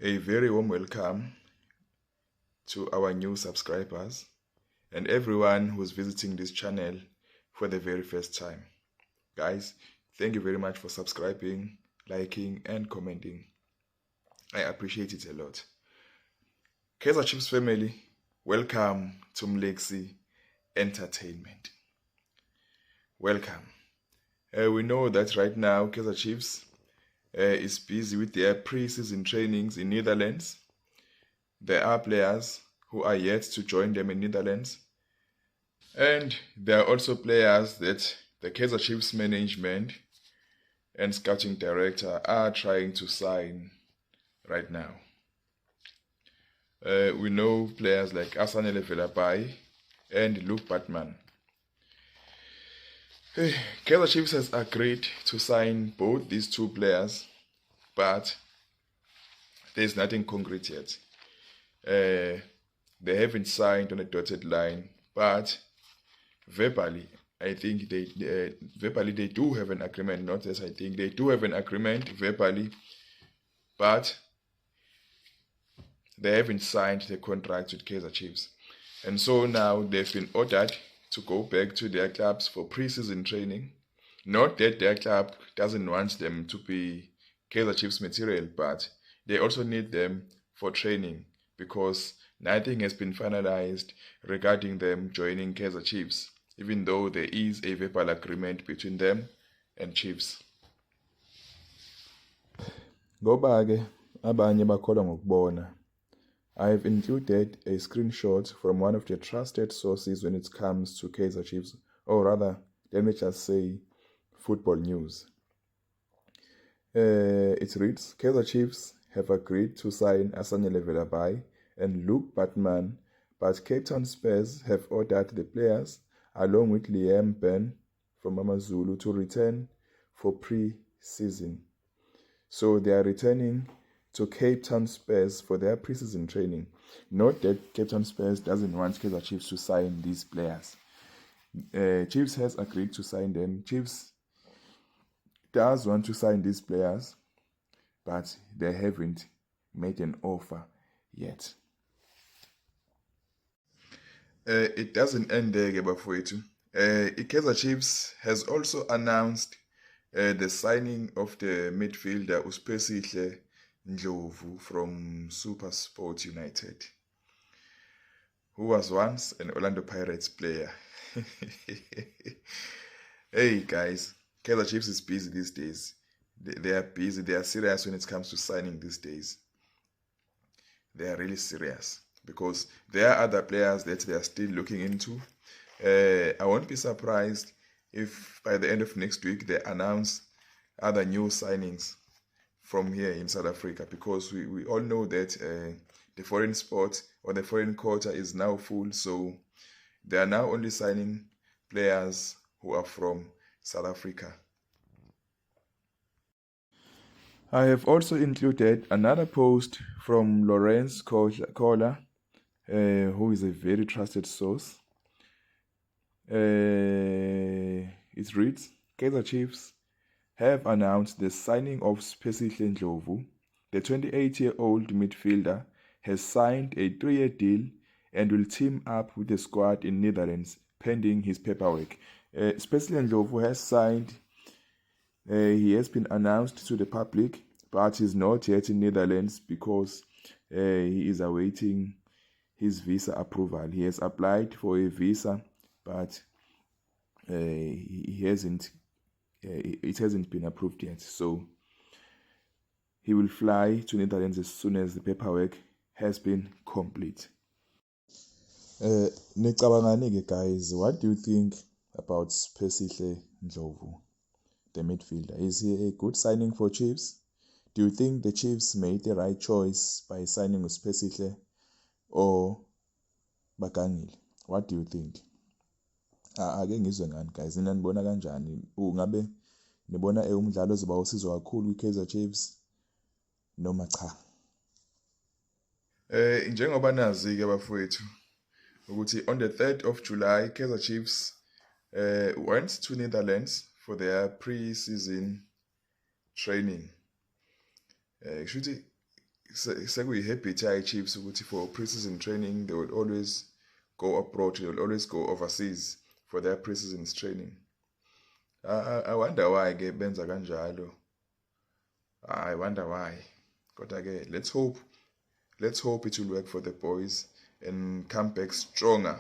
A very warm welcome to our new subscribers and everyone who's visiting this channel for the very first time. Guys, thank you very much for subscribing, liking and commenting. I appreciate it a lot. Kaizer Chiefs family, welcome to Mlexi Entertainment. Welcome. We know that right now Kaizer Chiefs is busy with their pre-season trainings in Netherlands. There are players who are yet to join them in Netherlands. And there are also players that the Kaizer Chiefs management and scouting director are trying to sign right now. We know players like Asanele Velapai and Luke Batman. Kaizer Chiefs has agreed to sign both these two players, but there's nothing concrete yet. They haven't signed on a dotted line, but verbally, I think they do have an agreement. Not as I think they do have an agreement verbally, but they haven't signed the contract with Kaizer Chiefs, and so now they've been ordered to go back to their clubs for pre-season training. Not that their club doesn't want them to be Kaizer Chiefs material, but they also need them for training because nothing has been finalized regarding them joining Kaizer Chiefs, even though there is a verbal agreement between them and Chiefs. Ngoba-ke abanye bakholwa ngokubona. I have included a screenshot from one of the trusted sources when it comes to Kaizer Chiefs, or rather, let me just say, football news. It reads, Kaizer Chiefs have agreed to sign Asanele Velapai and Luke Batman, but Cape Town Spurs have ordered the players, along with Liam Ben from Amazulu, to return for pre-season. So they are returning to Cape Town Spurs for their pre-season training. Note that Cape Town Spurs doesn't want Kaizer Chiefs to sign these players. Chiefs has agreed to sign them. Chiefs does want to sign these players, but they haven't made an offer yet. It doesn't end there, bafowethu. Kaizer Chiefs has also announced the signing of the midfielder Uspesihle Ndlovu from SuperSport United, who was once an Orlando Pirates player. Hey guys, Kaizer Chiefs is busy these days. They are busy, they are serious when it comes to signing these days. They are really serious because there are other players that they are still looking into. I won't be surprised if by the end of next week they announce other new signings from here in South Africa, because we all know that the foreign sport or the foreign quota is now full, so they are now only signing players who are from South Africa. I have also included another post from Lawrence Kohler, who is a very trusted source. It reads, Kaizer Chiefs have announced the signing of Uspesihle Ndlovu. The 28-year-old midfielder has signed a 3-year deal and will team up with the squad in Netherlands pending his paperwork. Uspesihle Ndlovu has signed. He has been announced to the public, but he's not yet in Netherlands because he is awaiting his visa approval. He has applied for a visa, but it hasn't been approved yet. So he will fly to Netherlands as soon as the paperwork has been complete. Nicabangani-ke guys, what do you think about Uspesihle Ndlovu, the midfielder? Is he a good signing for Chiefs? Do you think the Chiefs made the right choice by signing Uspesihle or bagangile? What do you think? Ake ngizwe ngani guys, nina nibona kanjani? Ungabe nibona umdlalo ozoba usizo kakhulu kwiKaizer Chiefs noma cha? Njengoba nazi-ke bafowethu ukuthi on the 3rd of July Kaizer Chiefs went to Netherlands for their pre-season training. Kushuthi sekuyi-habit Chiefs ukuthi for pre-season training they will always go abroad, they will always go overseas for their pre-season training. I wonder why-ke benza kanjalo. I wonder why. Kodwa-ke let's hope it will work for the boys and come back stronger,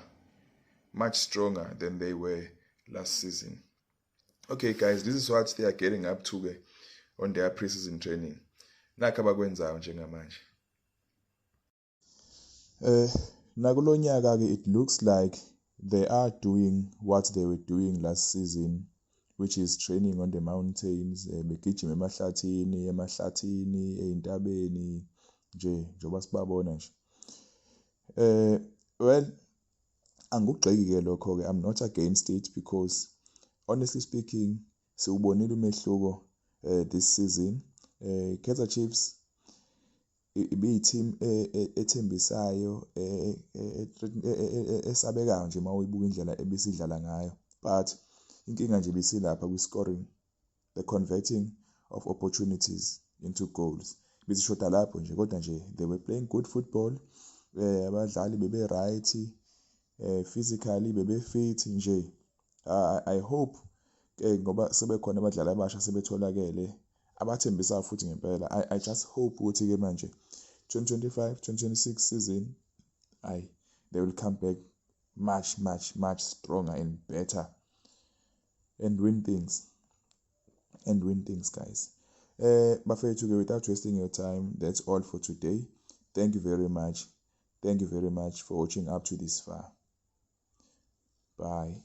much stronger than they were last season. Okay guys, this is what they are getting up to on their pre-season training. Nakho abakwenzayo njengamanje. Nakulo nyaka-ke it looks like they are doing what they were doing last season, which is training on the mountains, begijima emahlathini, ey'ntabeni nje njengoba sibabona nje. Well, angikugxeki-ke lokho-ke, I'm not against it because honestly speaking siwubonile umehluko this season. Kaizer Chiefs ibiyi-team ethembisayo, esabekayo nje uma uyibuka indlela ebisidlala ngayo, but inkinga nje bisilapha kwi-scoring, the converting of opportunities into goals. Bisishoda lapho nje, kodwa nje they were playing good football. Abadlali bebe-right, physically bebe-fit nje. I hope ngoba sebekhona abadlali abasha sebetholakele abathembisayo futhi ngempela. I just hope ukuthi-ke manje 2025-2026 season they will come back much stronger and better and win things guys. Bafethu-ke, without wasting your time, that's all for today. Thank you very much for watching up to this far. Bye.